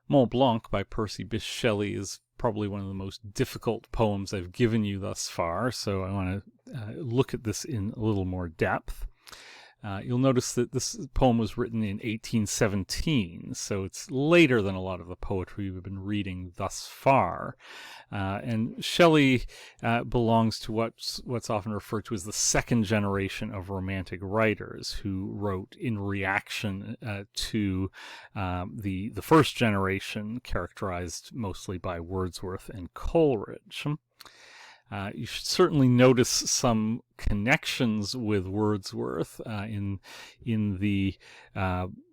Mont Blanc by Percy Bysshe Shelley is probably one of the most difficult poems I've given you thus far, so I want to look at this in a little more depth. You'll notice that this poem was written in 1817, so it's later than a lot of the poetry we've been reading thus far. And Shelley belongs to what's often referred to as the second generation of Romantic writers, who wrote in reaction to the first generation, characterized mostly by Wordsworth and Coleridge. You should certainly notice some connections with Wordsworth in the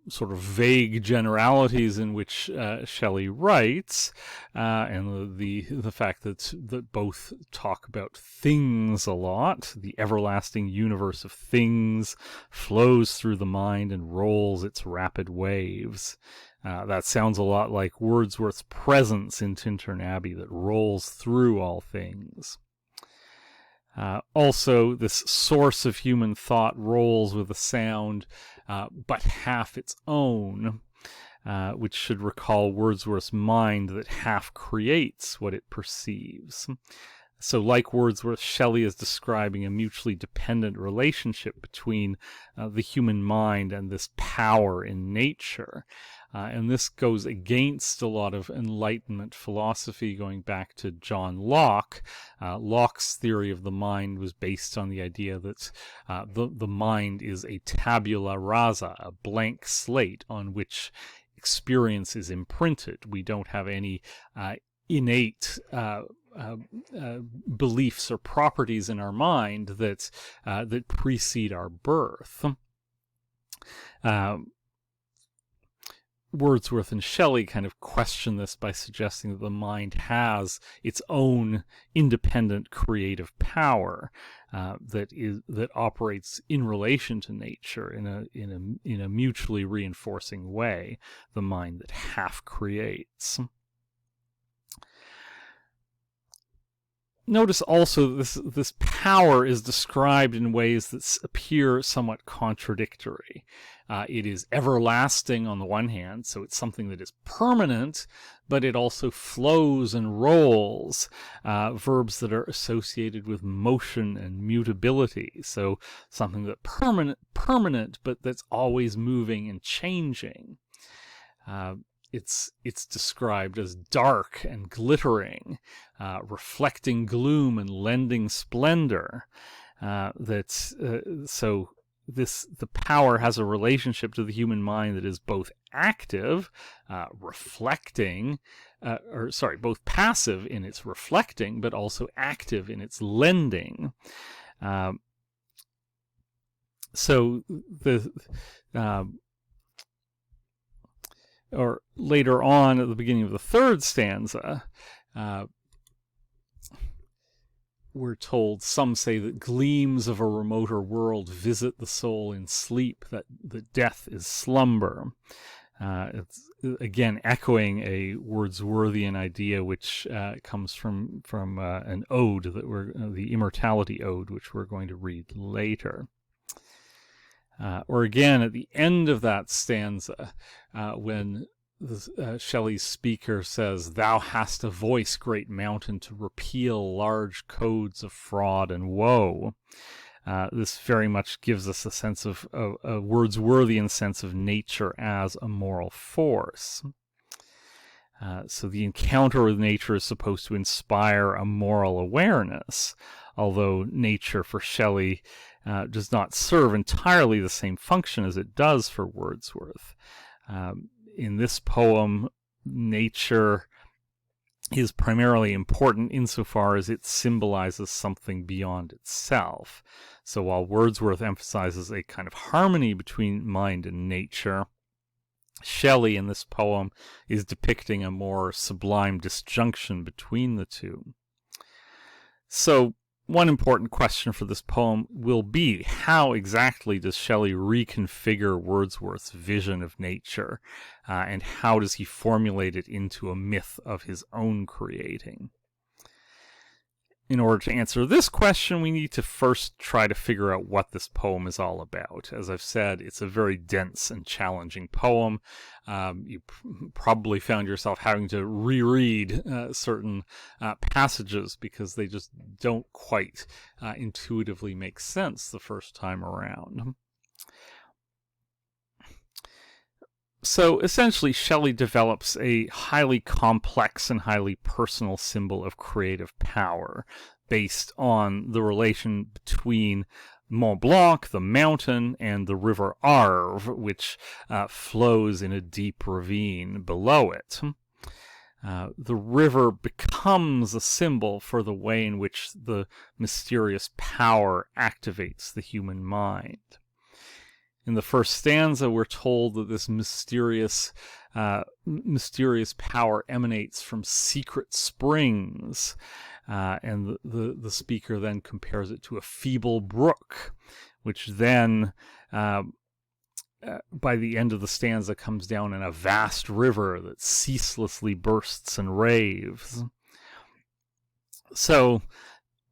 sort of vague generalities in which Shelley writes, and the fact that both talk about things a lot. The everlasting universe of things flows through the mind and rolls its rapid waves. That sounds a lot like Wordsworth's presence in Tintern Abbey that rolls through all things. Also, this source of human thought rolls with a sound but half its own, which should recall Wordsworth's mind that half creates what it perceives. So like Wordsworth, Shelley is describing a mutually dependent relationship between the human mind and this power in nature. And this goes against a lot of Enlightenment philosophy, going back to John Locke. Locke's theory of the mind was based on the idea that the mind is a tabula rasa, a blank slate on which experience is imprinted. We don't have any innate beliefs or properties in our mind that precede our birth. Wordsworth and Shelley kind of question this by suggesting that the mind has its own independent creative power that operates in relation to nature in a mutually reinforcing way. The mind that half creates. Notice also this power is described in ways that appear somewhat contradictory. It is everlasting on the one hand, so it's something that is permanent, but it also flows and rolls, verbs that are associated with motion and mutability. So something that permanent, but that's always moving and changing. It's described as dark and glittering, reflecting gloom and lending splendor. The power has a relationship to the human mind that is both active, both passive in its reflecting, but also active in its lending. Or later on at the beginning of the third stanza, we're told, some say that gleams of a remoter world visit the soul in sleep, that death is slumber. It's again echoing a Wordsworthian idea which comes from an ode the Immortality Ode, which we're going to read later. Or again, at the end of that stanza, when Shelley's speaker says, "Thou hast a voice, great mountain, to repeal large codes of fraud and woe." This very much gives us a sense of a Wordsworthian sense of nature as a moral force. So the encounter with nature is supposed to inspire a moral awareness, although nature for Shelley does not serve entirely the same function as it does for Wordsworth. In this poem, nature is primarily important insofar as it symbolizes something beyond itself. So while Wordsworth emphasizes a kind of harmony between mind and nature, Shelley in this poem is depicting a more sublime disjunction between the two. So one important question for this poem will be, how exactly does Shelley reconfigure Wordsworth's vision of nature, and how does he formulate it into a myth of his own creating? In order to answer this question, we need to first try to figure out what this poem is all about. As I've said, it's a very dense and challenging poem. You probably found yourself having to reread certain passages because they just don't quite intuitively make sense the first time around. So essentially, Shelley develops a highly complex and highly personal symbol of creative power based on the relation between Mont Blanc, the mountain, and the river Arve, which flows in a deep ravine below it. The river becomes a symbol for the way in which the mysterious power activates the human mind. In the first stanza, we're told that this mysterious power emanates from secret springs, and the speaker then compares it to a feeble brook, which then, by the end of the stanza, comes down in a vast river that ceaselessly bursts and raves. So,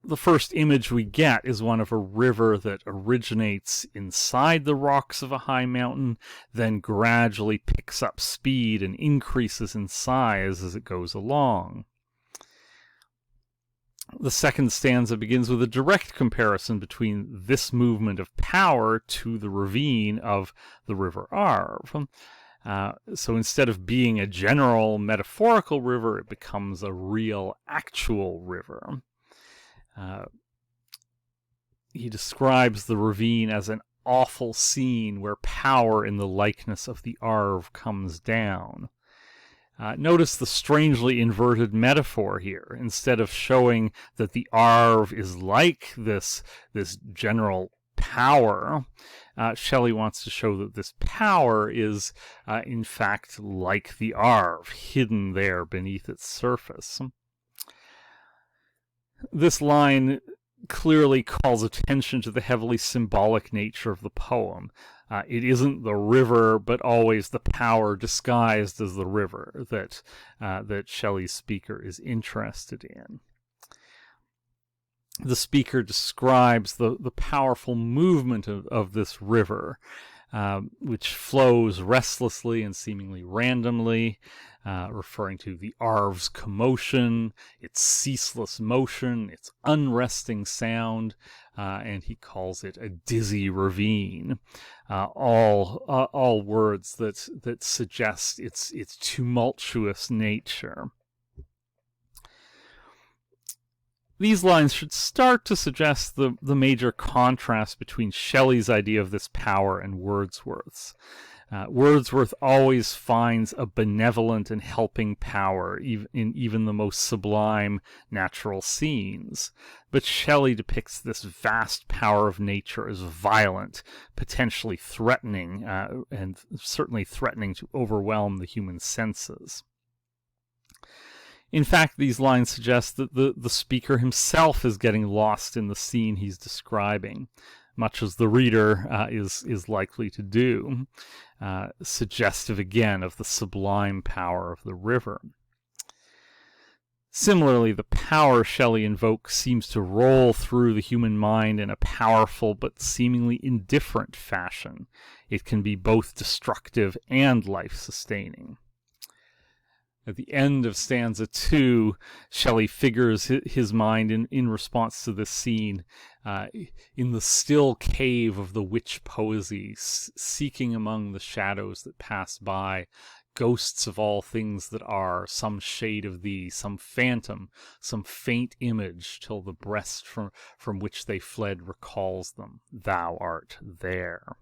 the first image we get is one of a river that originates inside the rocks of a high mountain, then gradually picks up speed and increases in size as it goes along. The second stanza begins with a direct comparison between this movement of power to the ravine of the river Arve. So instead of being a general metaphorical river, it becomes a real, actual river. He describes the ravine as an awful scene where power in the likeness of the Arve comes down. Notice the strangely inverted metaphor here. Instead of showing that the Arve is like this general power, Shelley wants to show that this power is, in fact, like the Arve, hidden there beneath its surface. This line clearly calls attention to the heavily symbolic nature of the poem. It isn't the river, but always the power disguised as the river that Shelley's speaker is interested in. The speaker describes the powerful movement of this river, which flows restlessly and seemingly randomly, referring to the Arve's commotion, its ceaseless motion, its unresting sound, and he calls it a dizzy ravine. All words that suggest its tumultuous nature. These lines should start to suggest the major contrast between Shelley's idea of this power and Wordsworth's. Wordsworth always finds a benevolent and helping power in even the most sublime natural scenes. But Shelley depicts this vast power of nature as violent, potentially threatening, and certainly threatening to overwhelm the human senses. In fact, these lines suggest that the speaker himself is getting lost in the scene he's describing, much as the reader is likely to do, suggestive again of the sublime power of the river. Similarly, the power Shelley invokes seems to roll through the human mind in a powerful but seemingly indifferent fashion. It can be both destructive and life-sustaining. At the end of stanza 2, Shelley figures his mind in response to this scene in the still cave of the witch poesy, seeking among the shadows that pass by, ghosts of all things that are, some shade of thee, some phantom, some faint image, till the breast from which they fled recalls them. Thou art there.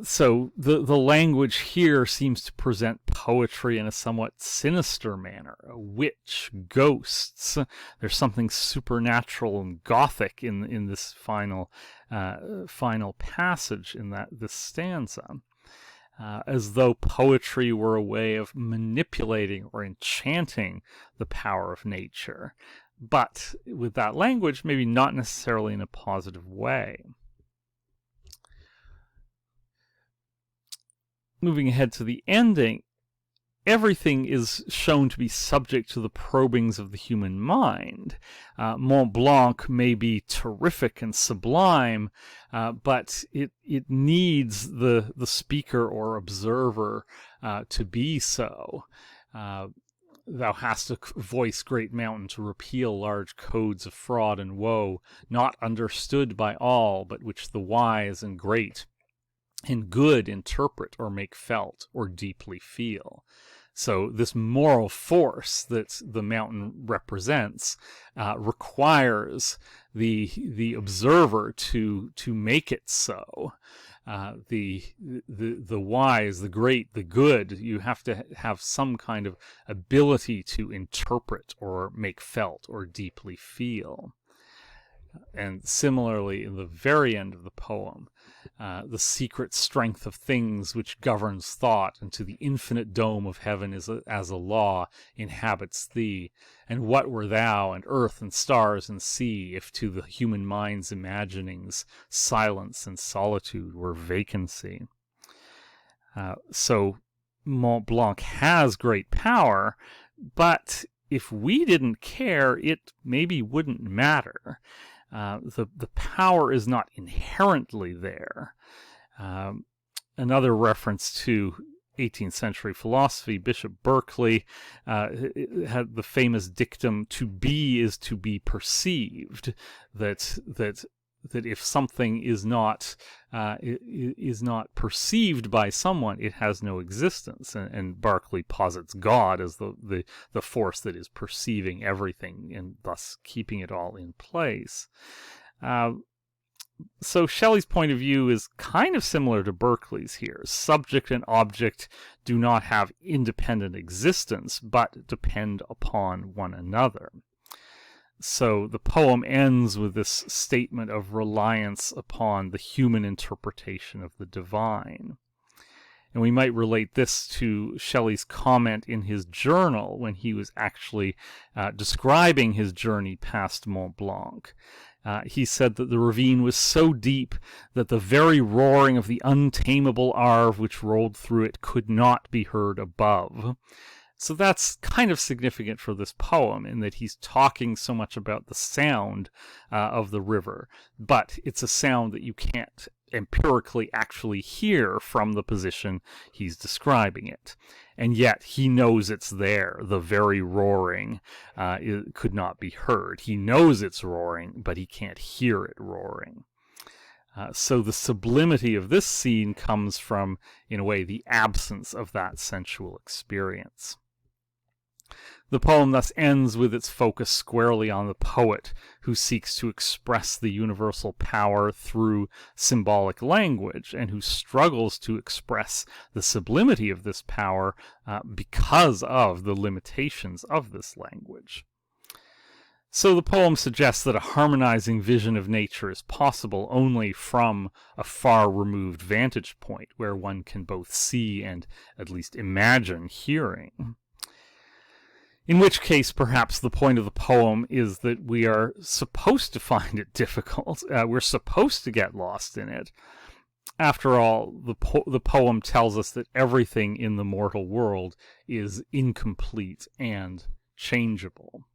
So the language here seems to present poetry in a somewhat sinister manner. A witch, ghosts. There's something supernatural and gothic in this final passage in this stanza, as though poetry were a way of manipulating or enchanting the power of nature, but with that language, maybe not necessarily in a positive way. Moving ahead to the ending, everything is shown to be subject to the probings of the human mind. Mont Blanc may be terrific and sublime, but it needs the speaker or observer to be so. Thou hast a voice, great mountain, to repeal large codes of fraud and woe, not understood by all, but which the wise and great and good interpret or make felt or deeply feel. So this moral force that the mountain represents requires the observer to make it so. The wise, the great, the good, you have to have some kind of ability to interpret or make felt or deeply feel. And similarly, in the very end of the poem, the secret strength of things which governs thought, and to the infinite dome of heaven as a law inhabits thee. And what were thou, and earth, and stars, and sea, if to the human mind's imaginings silence and solitude were vacancy? So Mont Blanc has great power, but if we didn't care, it maybe wouldn't matter. The power is not inherently there. Another reference to 18th century philosophy, Bishop Berkeley had the famous dictum, "To be is to be perceived," that if something is not perceived by someone, it has no existence. And Berkeley posits God as the force that is perceiving everything and thus keeping it all in place. So Shelley's point of view is kind of similar to Berkeley's here. Subject and object do not have independent existence, but depend upon one another. So the poem ends with this statement of reliance upon the human interpretation of the divine. And we might relate this to Shelley's comment in his journal when he was actually describing his journey past Mont Blanc. He said that the ravine was so deep that the very roaring of the untamable Arve which rolled through it could not be heard above. So that's kind of significant for this poem, in that he's talking so much about the sound of the river, but it's a sound that you can't empirically actually hear from the position he's describing it. And yet he knows it's there. The very roaring it could not be heard. He knows it's roaring, but he can't hear it roaring. So the sublimity of this scene comes from, in a way, the absence of that sensual experience. The poem thus ends with its focus squarely on the poet, who seeks to express the universal power through symbolic language, and who struggles to express the sublimity of this power because of the limitations of this language. So the poem suggests that a harmonizing vision of nature is possible only from a far removed vantage point, where one can both see and at least imagine hearing. In which case, perhaps the point of the poem is that we are supposed to find it difficult. We're supposed to get lost in it. After all, the poem tells us that everything in the mortal world is incomplete and changeable.